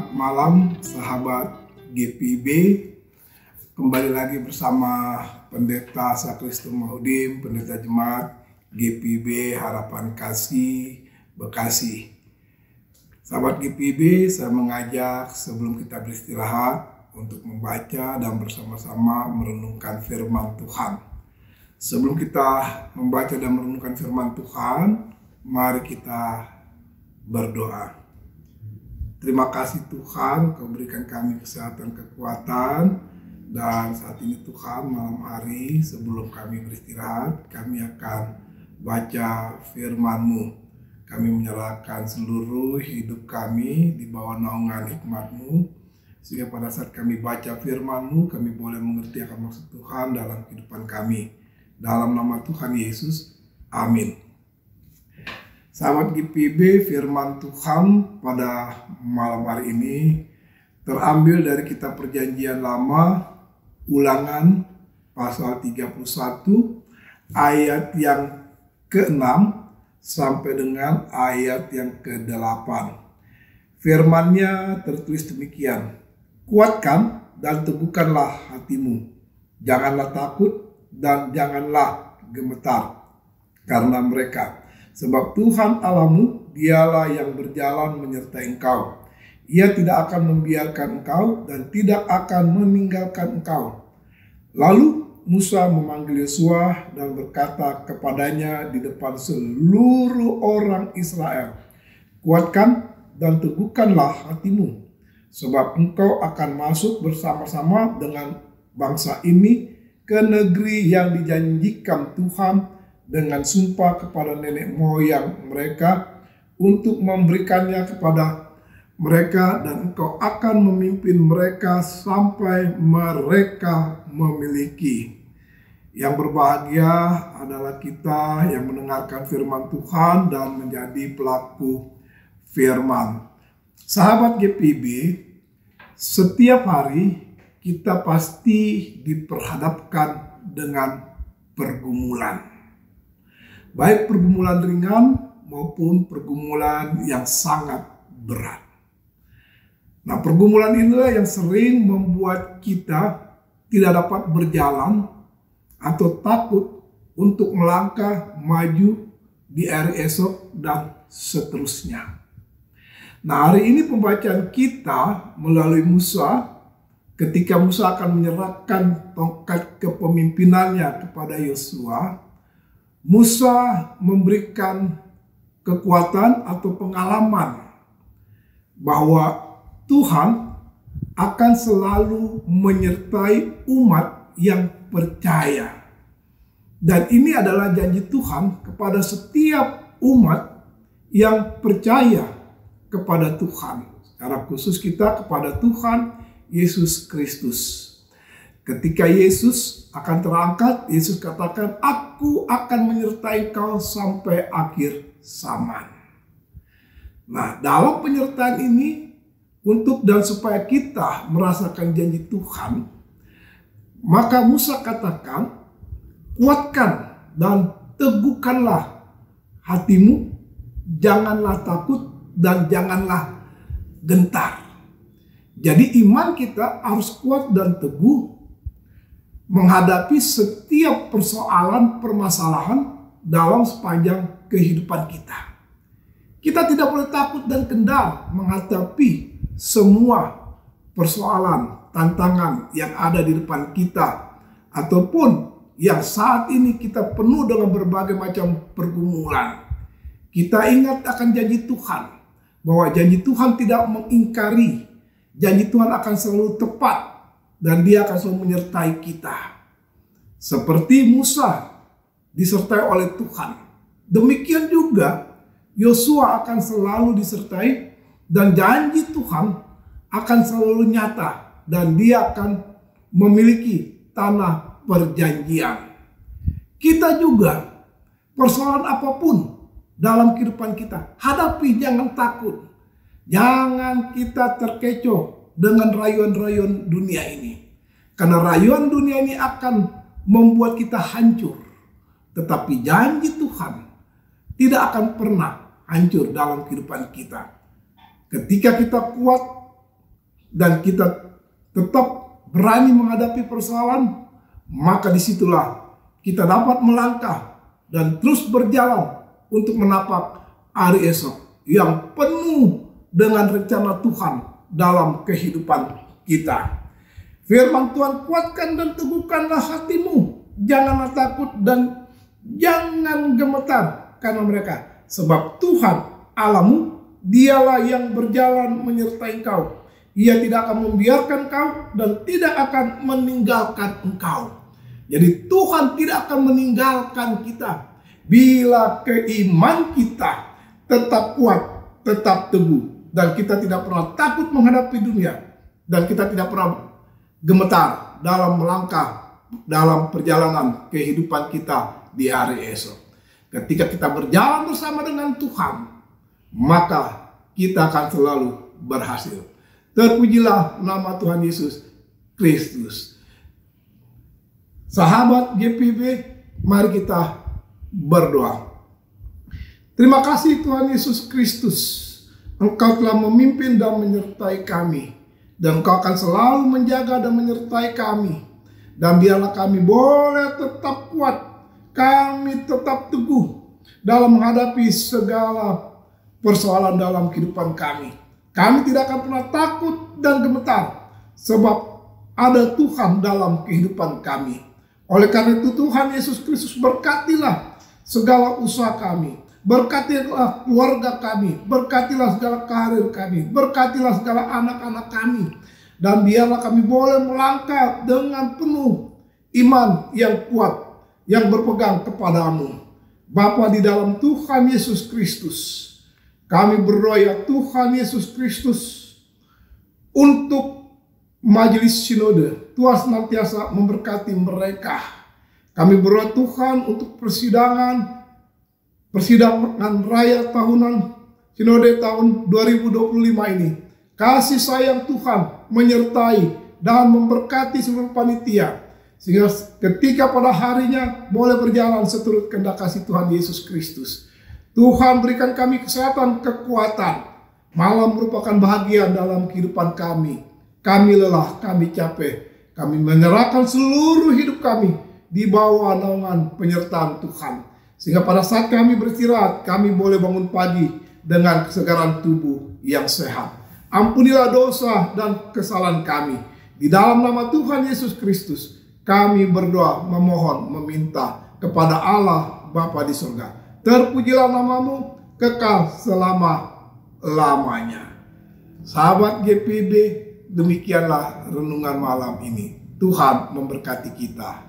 Selamat malam sahabat GPIB. Kembali lagi bersama Pendeta Sakristo Mahudim, Pendeta Jemaat GPIB Harapan Kasih Bekasi. Sahabat GPIB, saya mengajak sebelum kita beristirahat untuk membaca dan bersama-sama merenungkan firman Tuhan. Sebelum kita membaca dan merenungkan firman Tuhan, mari kita berdoa. Terima kasih Tuhan, Kau berikan kami kesehatan, kekuatan, dan saat ini Tuhan malam hari sebelum kami beristirahat, kami akan baca firman-Mu. Kami menyerahkan seluruh hidup kami di bawah naungan hikmat-Mu, sehingga pada saat kami baca firman-Mu, kami boleh mengerti akan maksud Tuhan dalam kehidupan kami. Dalam nama Tuhan Yesus, amin. Sahabat GPIB, firman Tuhan pada malam hari ini terambil dari kitab Perjanjian Lama, Ulangan pasal 31 ayat yang ke-6 sampai dengan ayat yang ke-8. Firman-Nya tertulis demikian: kuatkan dan teguhkanlah hatimu, janganlah takut dan janganlah gemetar karena mereka. Sebab Tuhan Allahmu, dialah yang berjalan menyertai engkau. Ia tidak akan membiarkan engkau dan tidak akan meninggalkan engkau. Lalu Musa memanggil Yosua dan berkata kepadanya di depan seluruh orang Israel, kuatkan dan teguhkanlah hatimu, sebab engkau akan masuk bersama-sama dengan bangsa ini ke negeri yang dijanjikan Tuhan dengan sumpah kepada nenek moyang mereka untuk memberikannya kepada mereka, dan engkau akan memimpin mereka sampai mereka memiliki. Yang berbahagia adalah kita yang mendengarkan firman Tuhan dan menjadi pelaku firman. Sahabat GPIB, setiap hari kita pasti diperhadapkan dengan pergumulan. Baik pergumulan ringan maupun pergumulan yang sangat berat. Nah, pergumulan inilah yang sering membuat kita tidak dapat berjalan atau takut untuk melangkah maju di hari esok dan seterusnya. Nah, hari ini pembacaan kita melalui Musa, ketika Musa akan menyerahkan tongkat kepemimpinannya kepada Yosua. Musa memberikan kekuatan atau pengalaman bahwa Tuhan akan selalu menyertai umat yang percaya. Dan ini adalah janji Tuhan kepada setiap umat yang percaya kepada Tuhan. Secara khusus kita kepada Tuhan Yesus Kristus. Ketika Yesus akan terangkat, Yesus katakan, aku akan menyertai kau sampai akhir zaman. Nah, dalam penyertaan ini, untuk dan supaya kita merasakan janji Tuhan, maka Musa katakan, kuatkan dan teguhkanlah hatimu, janganlah takut dan janganlah gentar. Jadi iman kita harus kuat dan teguh menghadapi setiap persoalan, permasalahan dalam sepanjang kehidupan kita. Kita tidak boleh takut dan kendal menghadapi semua persoalan, tantangan yang ada di depan kita, ataupun yang saat ini kita penuh dengan berbagai macam pergumulan. Kita ingat akan janji Tuhan, bahwa janji Tuhan tidak mengingkari, janji Tuhan akan selalu tepat, dan Dia akan selalu menyertai kita. Seperti Musa disertai oleh Tuhan, demikian juga Yosua akan selalu disertai, dan janji Tuhan akan selalu nyata, dan dia akan memiliki tanah perjanjian. Kita juga, persoalan apapun dalam kehidupan kita, hadapi, jangan takut. Jangan kita terkecoh dengan rayuan-rayuan dunia ini. Karena rayuan dunia ini akan membuat kita hancur. Tetapi janji Tuhan tidak akan pernah hancur dalam kehidupan kita. Ketika kita kuat dan kita tetap berani menghadapi persoalan, maka disitulah kita dapat melangkah dan terus berjalan untuk menapak hari esok yang penuh dengan rencana Tuhan dalam kehidupan kita. Firman Tuhan, kuatkan dan teguhkanlah hatimu, janganlah takut dan jangan gemetar karena mereka, sebab Tuhan Allahmu, dialah yang berjalan menyertai engkau. Ia tidak akan membiarkan engkau dan tidak akan meninggalkan engkau. Jadi Tuhan tidak akan meninggalkan kita bila keiman kita tetap kuat, tetap teguh, dan kita tidak pernah takut menghadapi dunia, dan kita tidak pernah gemetar dalam melangkah dalam perjalanan kehidupan kita di hari esok. Ketika kita berjalan bersama dengan Tuhan, maka kita akan selalu berhasil. Terpujilah nama Tuhan Yesus Kristus. Sahabat GPIB, mari kita berdoa. Terima kasih Tuhan Yesus Kristus, Engkau telah memimpin dan menyertai kami, dan Engkau akan selalu menjaga dan menyertai kami. Dan biarlah kami boleh tetap kuat, kami tetap teguh dalam menghadapi segala persoalan dalam kehidupan kami. Kami tidak akan pernah takut dan gemetar, sebab ada Tuhan dalam kehidupan kami. Oleh karena itu Tuhan Yesus Kristus, berkatilah segala usaha kami, berkatilah keluarga kami, berkatilah segala karir kami, berkatilah segala anak-anak kami, dan biarlah kami boleh melangkah dengan penuh iman yang kuat, yang berpegang kepadamu. Bapa di dalam Tuhan Yesus Kristus, kami berdoa ya Tuhan Yesus Kristus, untuk Majelis Sinode, Tuhan senantiasa memberkati mereka. Kami berdoa Tuhan untuk persidangan raya tahunan Sinode tahun 2025 ini. Kasih sayang Tuhan menyertai dan memberkati seluruh panitia, sehingga ketika pada harinya boleh berjalan seturut kehendak kasih Tuhan Yesus Kristus. Tuhan berikan kami kesehatan, kekuatan. Malam merupakan bahagian dalam kehidupan kami. Kami lelah, kami capek, kami menyerahkan seluruh hidup kami di bawah naungan penyertaan Tuhan. Sehingga pada saat kami beristirahat, kami boleh bangun pagi dengan kesegaran tubuh yang sehat. Ampunilah dosa dan kesalahan kami. Di dalam nama Tuhan Yesus Kristus, kami berdoa, memohon, meminta kepada Allah Bapa di surga. Terpujilah namamu kekal selama-lamanya. Sahabat GPIB, demikianlah renungan malam ini. Tuhan memberkati kita.